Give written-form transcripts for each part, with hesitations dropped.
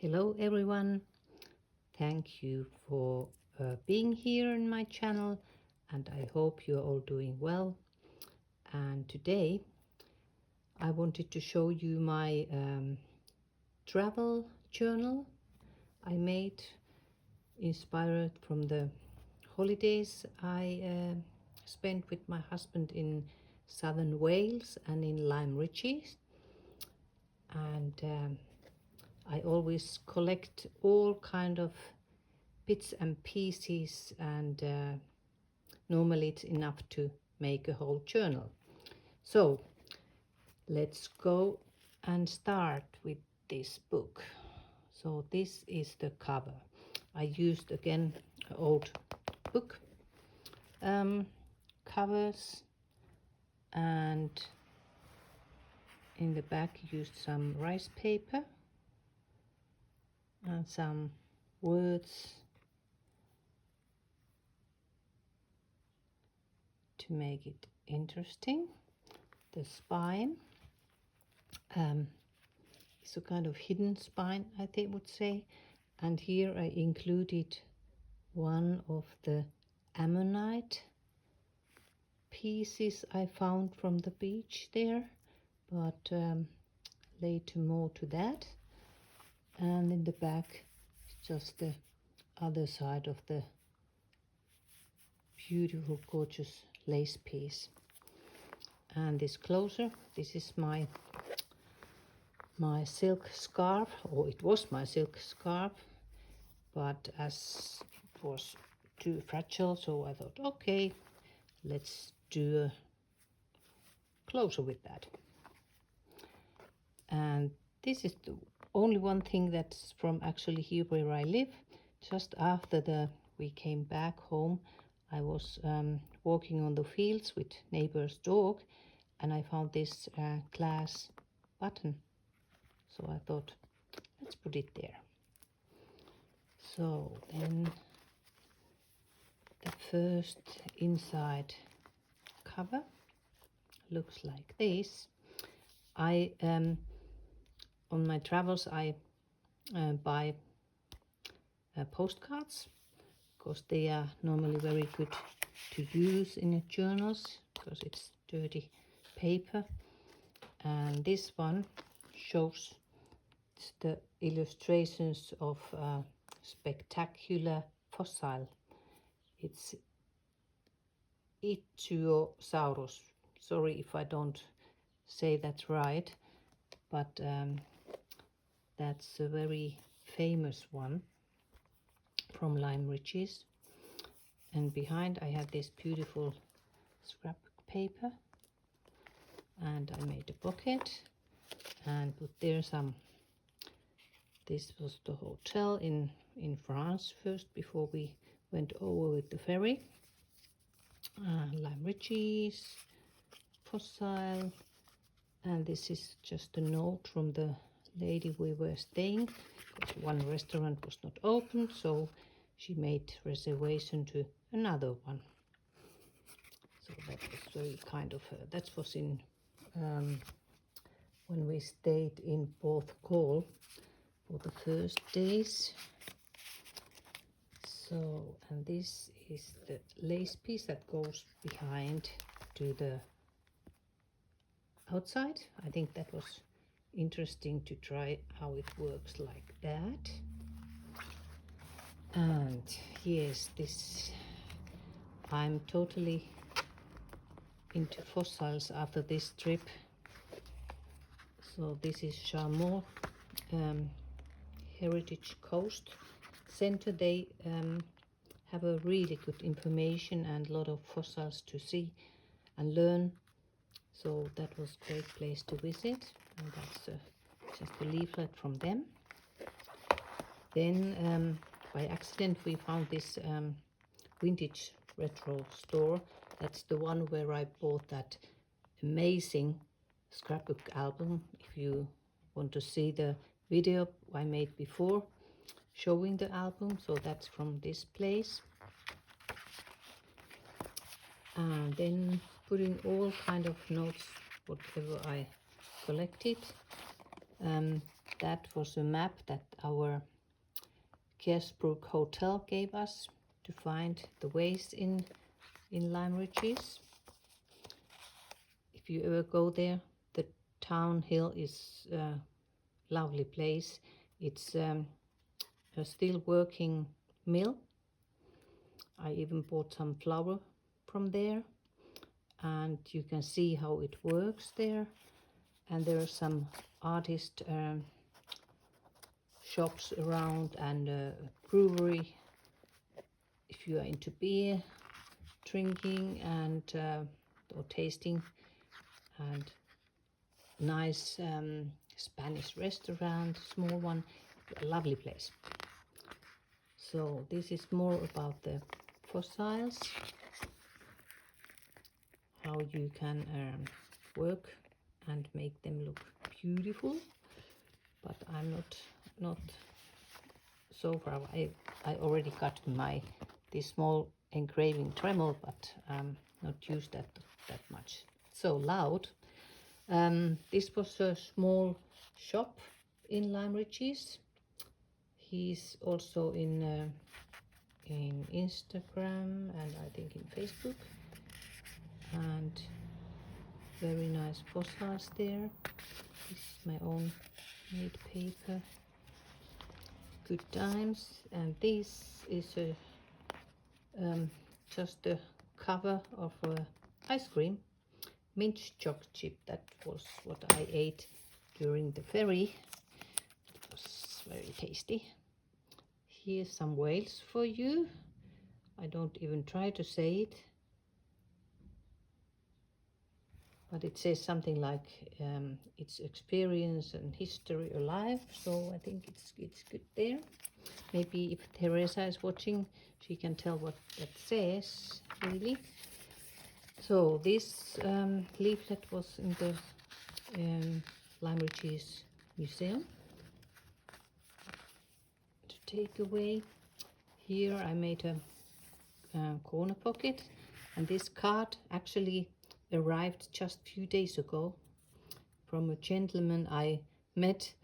Hello everyone, thank you for being here in my channel, and I hope you're all doing well. And today I wanted to show you my travel journal I made, inspired from the holidays I spent with my husband in southern Wales and in Lyme Regis. And I always collect all kind of bits and pieces, and normally it's enough to make a whole journal. So let's go and start with this book. So this is the cover. I used again old book covers, and in the back used some rice paper and some words to make it interesting. The spine is a kind of hidden spine, I would say, and here I included one of the ammonite pieces I found from the beach there, but later more to that. And in the back just the other side of the beautiful gorgeous lace piece. And this closer, this is my silk scarf, or it was my silk scarf, but as it was too fragile, so I thought, okay, let's do a closer with that. And this is the only one thing that's from actually here where I live. Just after we came back home, I was walking on the fields with neighbor's dog, and I found this glass button. So I thought, let's put it there. So then the first inside cover looks like this. I on my travels I buy postcards, because they are normally very good to use in journals because it's dirty paper. And this one shows the illustrations of spectacular fossil. It's Ichthyosaurus. Sorry if I don't say that right, but that's a very famous one from Lyme Regis. And behind I have this beautiful scrapbook paper, and I made a pocket and put there some. This was the hotel in France first, before we went over with the ferry. Lyme Regis, fossil, and this is just a note from the lady we were staying, because one restaurant was not open, so she made reservation to another one. So that was very kind of her. That was in when we stayed in Portcawl for the first days. So, and this is the lace piece that goes behind to the outside. I think that was interesting to try how it works like that. And yes, this, I'm totally into fossils after this trip. So this is Charmont Heritage Coast Center. They have a really good information and a lot of fossils to see and learn. So that was a great place to visit, and that's just a leaflet from them. Then by accident we found this vintage retro store. That's the one where I bought that amazing scrapbook album. If you want to see the video I made before showing the album, so that's from this place. And then putting all kind of notes, whatever I collected. that was a map that our Kersbrook Hotel gave us to find the ways in Lyme Regis. If you ever go there, the town hill is a lovely place. It's a still working mill. I even bought some flour from there, and you can see how it works there. And there are some artist shops around, and a brewery if you are into beer drinking and or tasting, and nice Spanish restaurant, small one, a lovely place. So this is more about the fossils, how you can work and make them look beautiful. But I'm not so far. I already got this small engraving Dremel, but not used that much. So loud. This was a small shop in Lyme Regis. He's also in Instagram and I think in Facebook. And very nice fossils there. This is my own made paper. Good times. And this is just the cover of ice cream, mint chocolate chip. That was what I ate during the ferry. It was very tasty. Here's some whales for you. I don't even try to say it, but it says something like it's experience and history alive. So I think it's good there. Maybe if Teresa is watching, she can tell what that says really. So this leaflet was in the Lyme Regis Museum to take away. Here I made a corner pocket, and this card actually arrived just a few days ago from a gentleman I met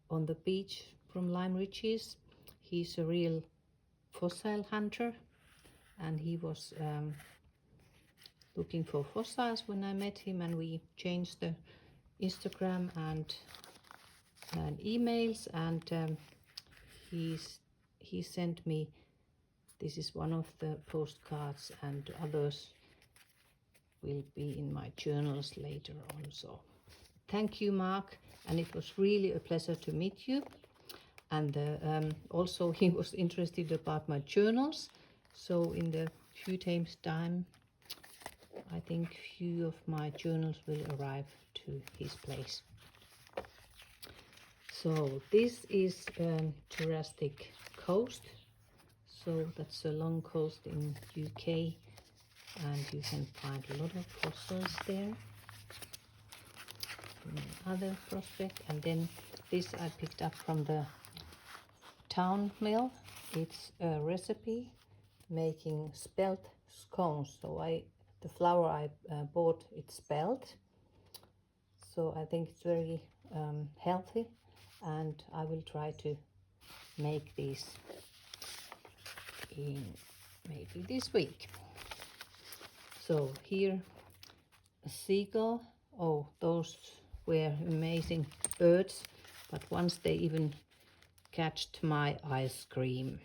on the beach from Lyme Regis. He's a real fossil hunter, and he was looking for fossils when I met him, and we changed the Instagram and emails, and he sent me, this is one of the postcards, and others will be in my journals later on. So thank you, Mark, and it was really a pleasure to meet you. And also he was interested about my journals, so in the few times time I think few of my journals will arrive to his place. So this is Jurassic Coast, so that's a long coast in UK, and you can find a lot of fossils there. Other prospect, and then this I picked up from the town mill. It's a recipe making spelt scones. So the flour I bought, it's spelt, so I think it's very healthy, and I will try to make these in maybe this week. So here a seagull. Oh, those were amazing birds, but once they even catched my ice cream.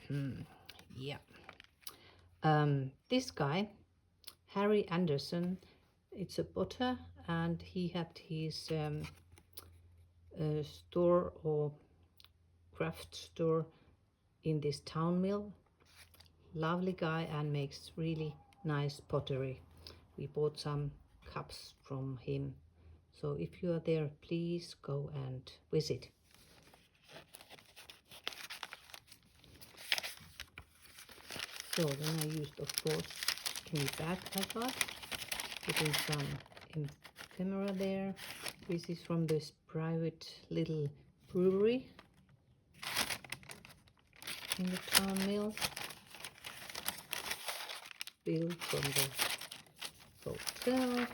Yeah. This guy, Harry Anderson, it's a potter, and he had his store or craft store in this town mill. Lovely guy, and makes really nice pottery. We bought some cups from him. So if you are there, please go and visit. So then I used, of course, any bag I got, putting some ephemera there. This is from this private little brewery in the town mill, built from the hotel.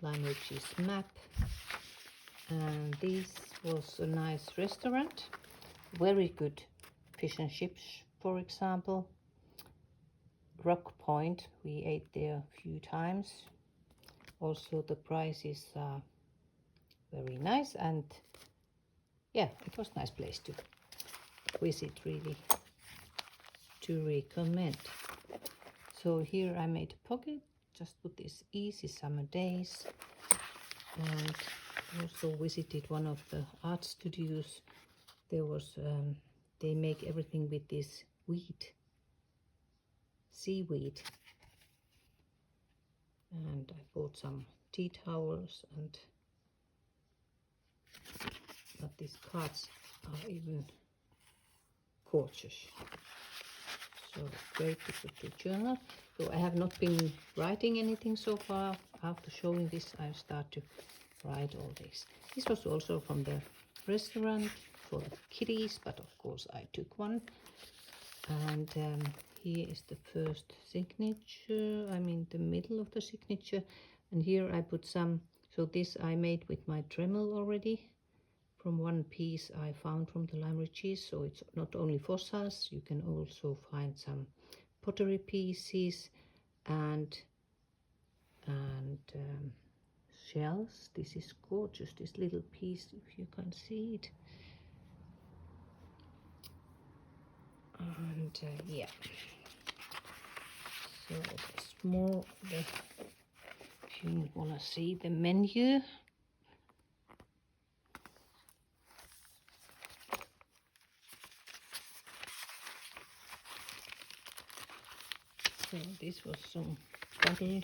Lyme Regis map, and these was a nice restaurant, very good fish and chips, for example. Rock Point, we ate there a few times. Also the prices are very nice, and yeah, it was a nice place to visit, really to recommend. So here I made a pocket, just put this easy summer days, and also visited one of the art studios. There was they make everything with this seaweed, and I bought some tea towels, and but these cards are even gorgeous. So great to put the journal. So I have not been writing anything so far. After showing this, I start to write all this. This was also from the restaurant for the kitties, but of course I took one. And here is the first signature. I'm in the middle of the signature, and here I put some. So this I made with my Dremel already, from one piece I found from the Lyme Regis. So it's not only fossils, you can also find some pottery pieces and shells. This is gorgeous, this little piece, if you can see it. And yeah, so there's more. If you want to see the menu, so this was some bottle.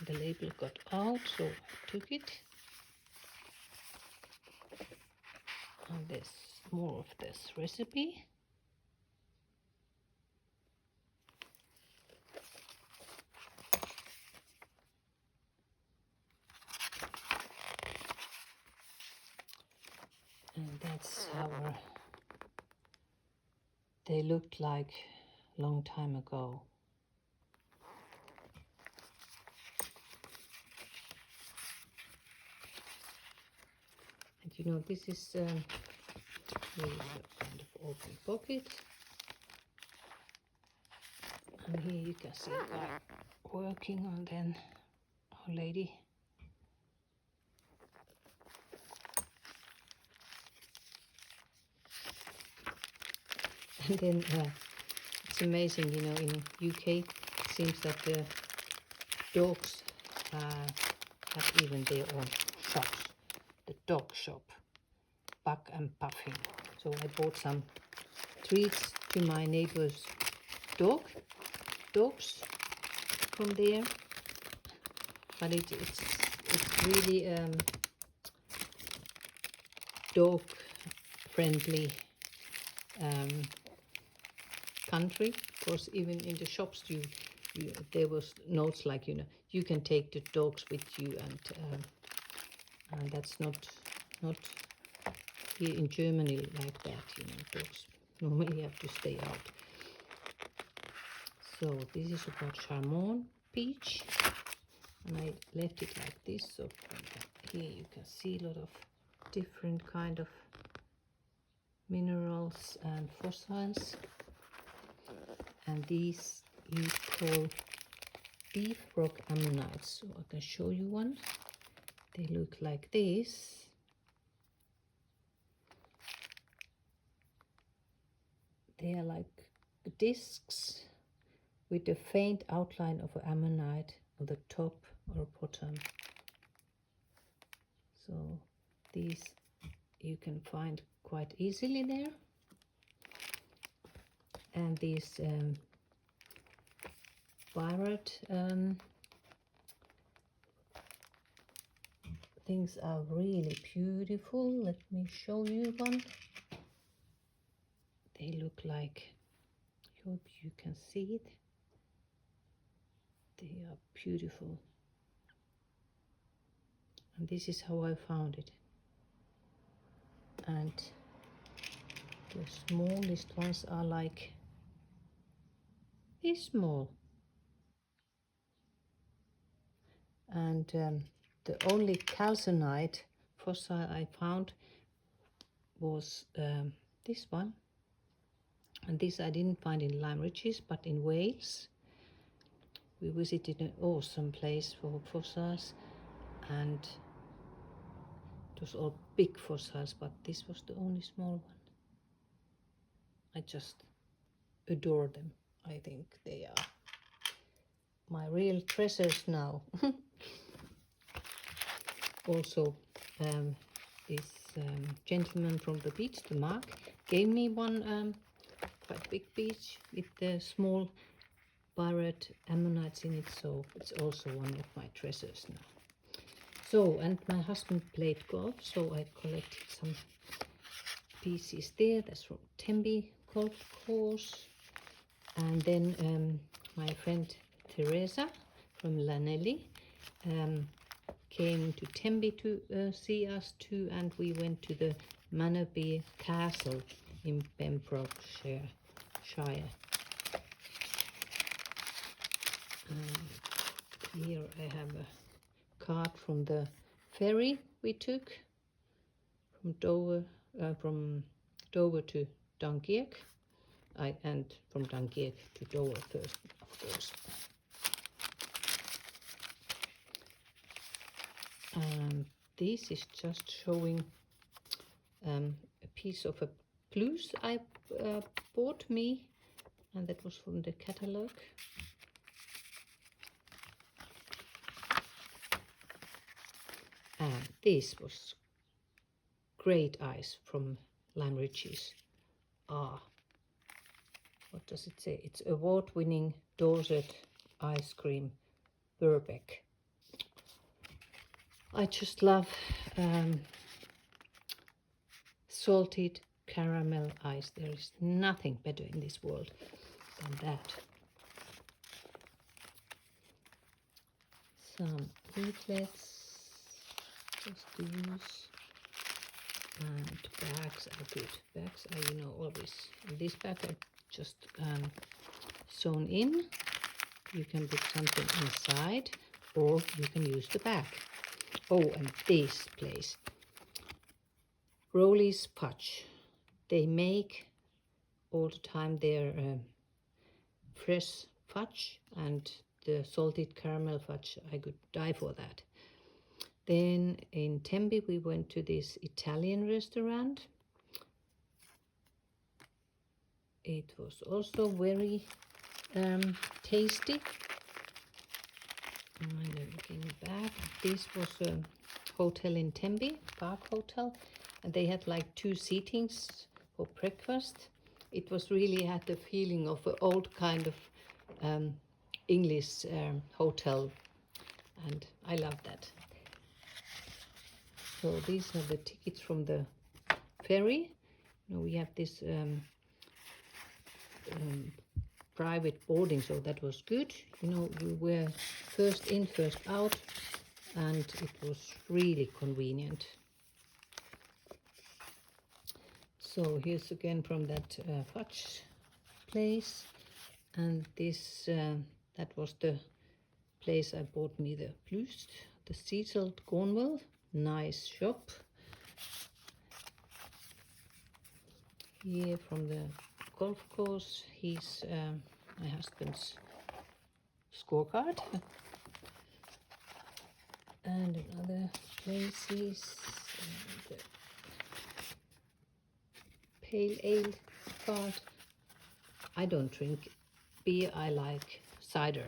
The label got out, so I took it. And there's more of this recipe. And that's how they looked like a long time ago. And you know, this is really a kind of open pocket. And here you can see a guy working on then our lady. And then it's amazing, you know, in UK it seems that the dogs have even their own shops. The dog shop, Buck and Puffin. So I bought some treats to my neighbor's dogs from there. But it's really dog friendly country, because even in the shops there was notes like, you know, you can take the dogs with you, and that's not here in Germany like that, you know, dogs normally have to stay out. So this is about Charmant peach, and I left it like this, so here you can see a lot of different kind of minerals and fossils, and these you call beef rock ammonites. So I can show you one. They look like this. They are like discs with a faint outline of ammonite on the top or bottom. So these you can find quite easily there. And these pirate things are really beautiful. Let me show you one. They look like, I hope you can see it. They are beautiful. And this is how I found it. And the smallest ones are like this small. And the only calcinite fossil I found was this one. And this I didn't find in Lyme Regis, but in Wales. We visited an awesome place for fossils, and it was all big fossils, but this was the only small one. I just adore them. I think they are my real treasures now. Also, this gentleman from the beach, the Mark, gave me one quite big beach with the small pirate ammonites in it, so it's also one of my treasures now. So, and my husband played golf, so I collected some pieces there. That's from Tenby golf course. And then my friend Teresa from Llanelli came to Tenby to see us too, and we went to the Manabee Castle in Pembrokeshire. Here I have a card from the ferry we took from Dover to Dunkirk, and from Dunkirk to Dover first, of course. This is just showing a piece of a blouse I bought me, and that was from the catalogue. And this was great ice from Lyme Regis. What does it say? It's award-winning Dorset ice cream Verbeck. I just love salted caramel ice. There is nothing better in this world than that. Some leaflets just to use, and bags are good. Bags are, you know, always. In this bag I just sewn in. You can put something inside, or you can use the bag. Oh, and this place, Rowley's Fudge. They make all the time their fresh fudge, and the salted caramel fudge, I could die for that. Then in Tenby we went to this Italian restaurant. It was also very tasty. And looking back, this was a hotel in Tenby, Park Hotel, and they had like 2 seatings for breakfast. It was really had the feeling of an old kind of English hotel, and I love that. So these are the tickets from the ferry. Now we have this private boarding, so that was good. You know, we were first in, first out, and it was really convenient. So here's again from that fudge place, and this that was the place I bought me the blouse, the Cecil Cornwall. Nice shop. Here from the golf course, he's my husband's scorecard. And in other places, the pale ale card. I don't drink beer, I like cider.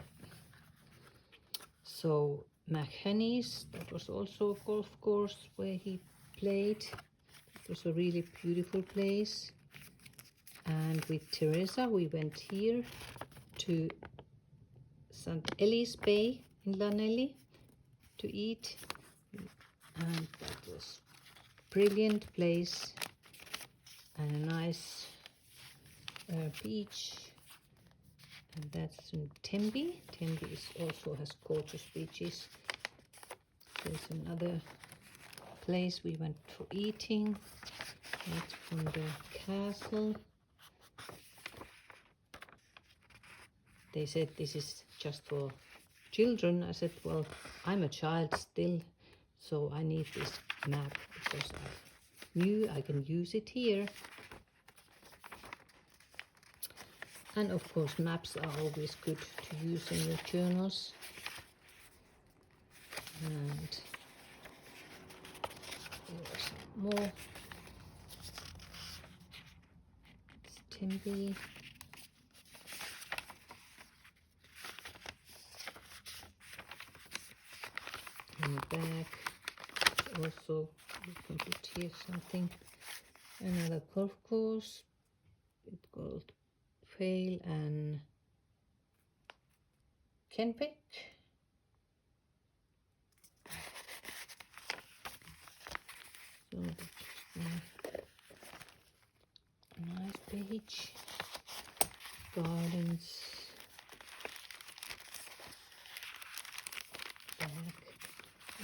So McHenny's, that was also a golf course where he played. It was a really beautiful place. And with Teresa we went here to St. Eli's Bay in Llanelli to eat, and that was brilliant place and a nice beach. And that's in Tenby. Tenby also has gorgeous beaches. There's another place we went for eating. That's from the castle. They said this is just for children. I said, well, I'm a child still, so I need this map because new, I can use it here. And of course, maps are always good to use in your journals. And there are some more. It's Tenby. In the back, also you can put here something. Another golf course. It's called Fail and Kenpick. So that's a nice page. Gardens. Back.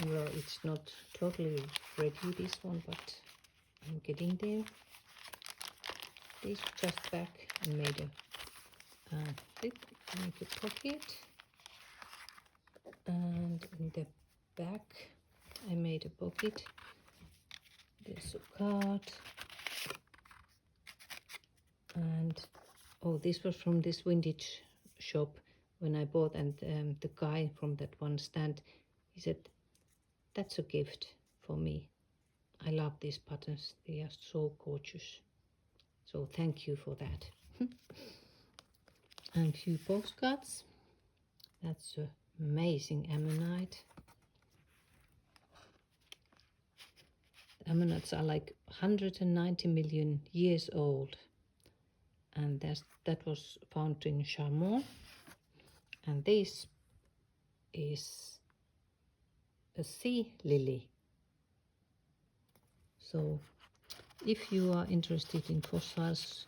Well, it's not totally ready, this one, but I'm getting there. This just back and made a make a pocket, and in the back I made a pocket. There's a card, and oh, this was from this vintage shop when I bought, and the guy from that one stand, he said, "That's a gift for me. I love these patterns, they are so gorgeous. So thank you for that." And a few postcards. That's amazing ammonite. The ammonites are like 190 million years old. And that was found in Charmont. And this is a sea lily. So if you are interested in fossils,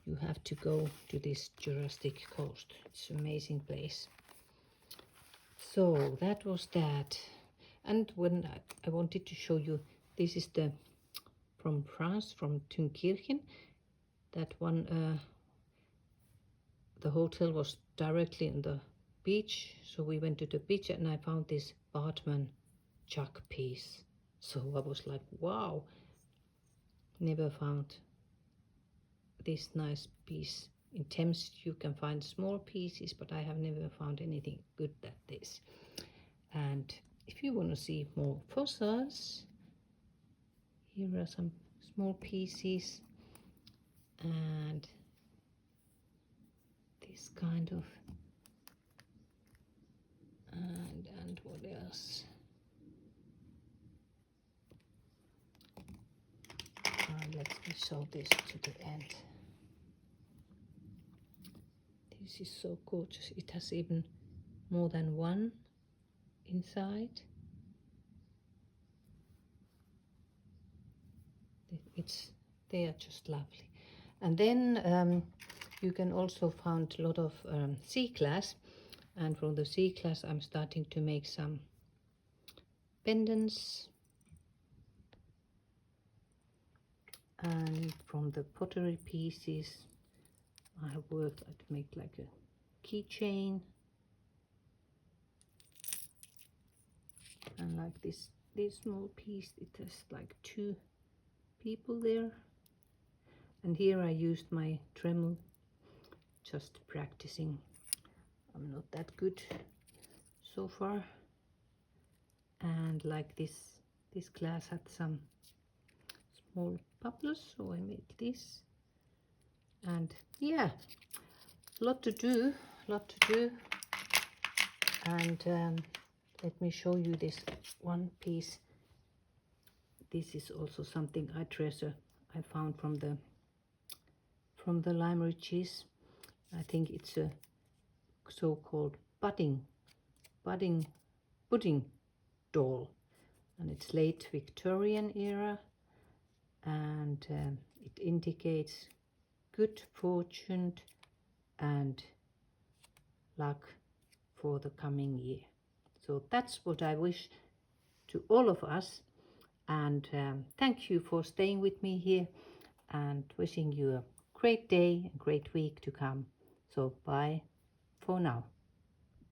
you have to go to this Jurassic Coast. It's an amazing place. So that was that. And when I wanted to show you, this is the from France, from Dünkirchen. That one, the hotel was directly on the beach. So we went to the beach and I found this Bartman jug piece. So I was like, wow, never found this nice piece. In Thames you can find small pieces, but I have never found anything good like this. And if you want to see more fossils, here are some small pieces, and this kind of, and what else? Let me show this to the end. This is so gorgeous. It has even more than one inside. They are just lovely. And then you can also find a lot of sea glass, and from the sea glass I'm starting to make some pendants, and from the pottery pieces I have worked to make like a keychain, and like this small piece, it has like 2 people there. And here I used my Dremel, just practicing. I'm not that good so far. And like this glass had some small bubbles, so I made this. And yeah, lot to do. And let me show you this one piece. This is also something I treasure. I found from the Lyme Regis. I think it's a so-called pudding pudding doll, and it's late Victorian era, and it indicates good fortune and luck for the coming year. So that's what I wish to all of us, and thank you for staying with me here, and wishing you a great day, a great week to come. So bye for now.